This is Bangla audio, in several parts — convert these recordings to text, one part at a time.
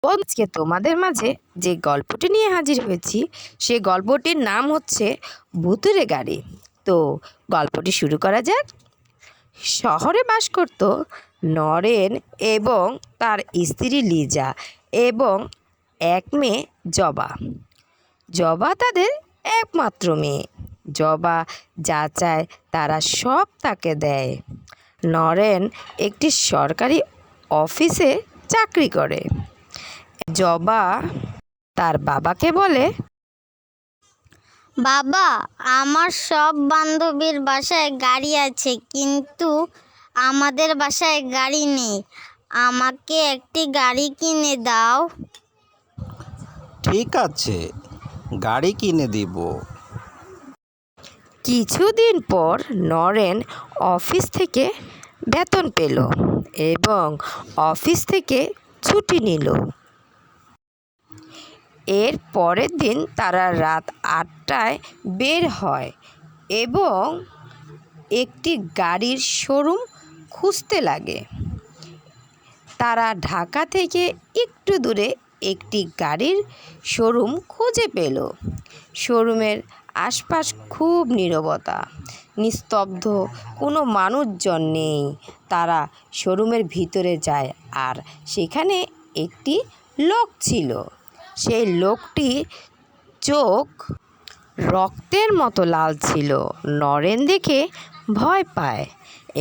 আজকে তোমাদের মাঝে যে গল্পটি নিয়ে হাজির হয়েছি সে গল্পটির নাম হচ্ছে ভূতুড়ে গাড়ি। তো গল্পটি শুরু করা যাক। শহরে বাস করত নরেন এবং তার স্ত্রী লিজা এবং এক মেয়ে জবা। জবা তাদের একমাত্র মেয়ে। জবা যা চায় তারা সব তাকে দেয়। নরেন একটি সরকারি অফিসে চাকরি করে। জবা তার বাবাকে বলে, বাবা, আমার সব বান্ধবীর বাসায় গাড়ি আছে, কিন্তু আমাদের বাসায় গাড়ি নেই। আমাকে একটি গাড়ি কিনে দাও। ঠিক আছে, গাড়ি কিনে দিব। কিছুদিন পর নরেন অফিস থেকে বেতন পেল এবং অফিস থেকে ছুটি নিল। এর পরের দিন তারা রাত 8টায় বের হয় এবং একটি গাড়ির শোরুম খুঁজতে লাগে। তারা ঢাকা থেকে একটু দূরে একটি গাড়ির শোরুম খুঁজে পেল। শোরুমের আশপাশ খুব নীরবতা, নিস্তব্ধ, কোনো মানুষজন নেই। তারা শোরুমের ভিতরে যায় আর সেখানে একটি লোক ছিল। সেই লোকটি চোখ রক্তের মতো লাল ছিল। নরেন দেখে ভয় পায়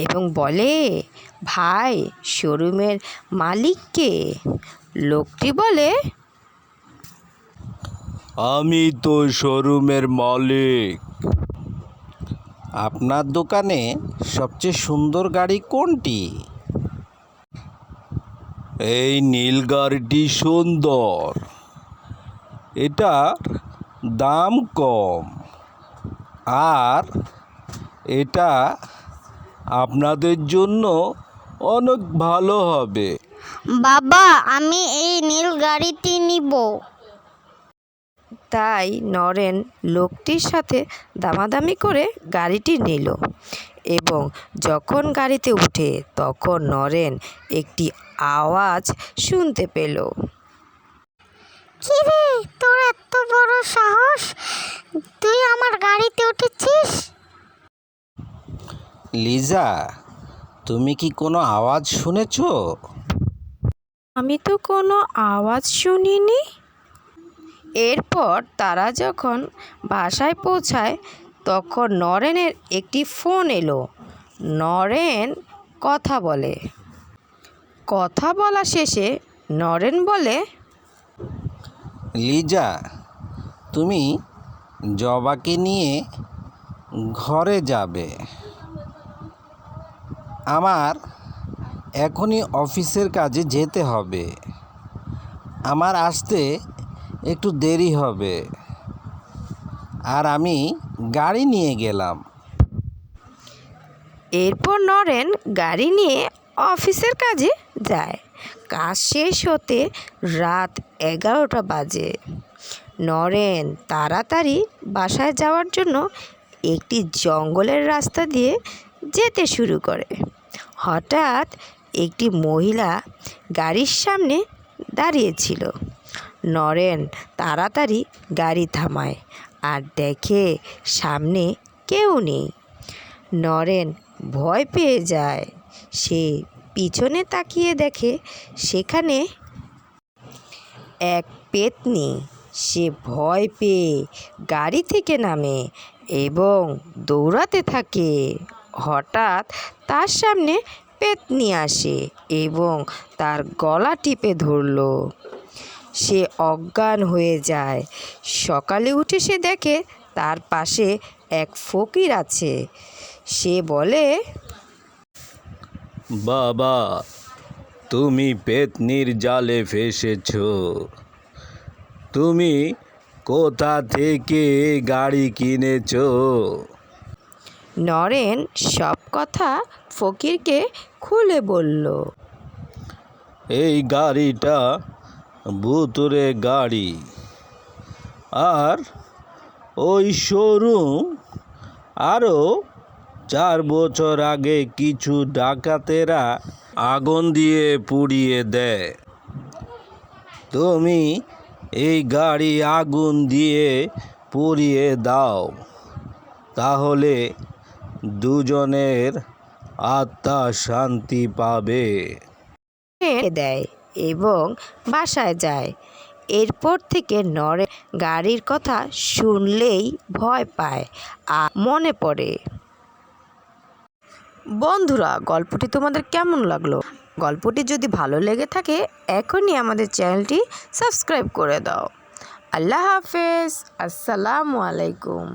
এবং বলে, ভাই, শোরুমের মালিক কে? লোকটি বলে, আমি তো শোরুমের মালিক। আপনার দোকানে সবচেয়ে সুন্দর গাড়ি কোনটি? এই নীল গাড়িটি সুন্দর, এটার দাম কম, আর এটা আপনাদের জন্য অনেক ভালো হবে। বাবা, আমি এই নীল গাড়িটি নিব। তাই নরেন লোকটির সাথে দামাদামি করে গাড়িটি নিল এবং যখন গাড়িতে উঠে তখন নরেন একটি আওয়াজ শুনতে পেল। কি রে, তোর এত বড় সাহস, তুই আমার গাড়িতে উঠেছিস? লিজা, তুমি কি কোনো আওয়াজ শুনেছো? আমি তো কোনো আওয়াজ শুনিনি। এরপর তারা যখন বাসায় পৌঁছায় তখন নরেনের একটি ফোন এলো। নরেন কথা বলা শেষে নরেন বলে, লিজা, তুমি জবাকে নিয়ে ঘরে যাবে। আমার এখনই অফিসের কাজে যেতে হবে। আমার আসতে একটু দেরি হবে। আর আমি গাড়ি নিয়ে গেলাম। এরপর নরেন গাড়ি নিয়ে অফিসের কাজে যায়। কাজ শেষ হতে রাত 11টা বাজে। নরেন তাড়াতাড়ি বাসায় যাওয়ার জন্য একটি জঙ্গলের রাস্তা দিয়ে যেতে শুরু করে। হঠাৎ একটি মহিলা গাড়ির সামনে দাঁড়িয়েছিল। নরেন তাড়াতাড়ি গাড়ি থামায় আর দেখে সামনে কেউ নেই। নরেন ভয় পেয়ে যায়। সে পিছনে তাকিয়ে দেখে সেখানে এক পেতনি। সে ভয় পেয়ে গাড়ি থেকে নামে এবং দৌড়াতে থাকে। হঠাৎ তার সামনে পেতনি আসে এবং তার গলা টিপে ধরল। সে অজ্ঞান হয়ে যায়। সকালে উঠে সে দেখে তার পাশে এক ফকির আছে। সে বলে, বাবা, তুমি পেতনির জালে ফেসেছ। তুমি কোথা থেকে গাড়ি কিনেছ? নরেন সব কথা ফকিরকে খুলে বলল। এই গাড়িটা ভুতুড়ে গাড়ি, আর ওই শোরুম আরও 4 বছর আগে কিছু ডাকাতেরা আগুন দিয়ে পুড়িয়ে দেয়। তুমি এই গাড়ি আগুন দিয়ে পুড়িয়ে দাও, তাহলে দুজনের আত্মা শান্তি পাবে। দেয় এবং বাসায় যায়। এরপর থেকে নরেন গাড়ির কথা শুনলেই ভয় পায় আর মনে পড়ে। বন্ধুরা, গল্পটি তোমাদের কেমন লাগলো? গল্পটি যদি ভালো লেগে থাকে এখনই আমাদের চ্যানেলটি সাবস্ক্রাইব করে দাও। আল্লাহ হাফেজ। আসসালামু আলাইকুম।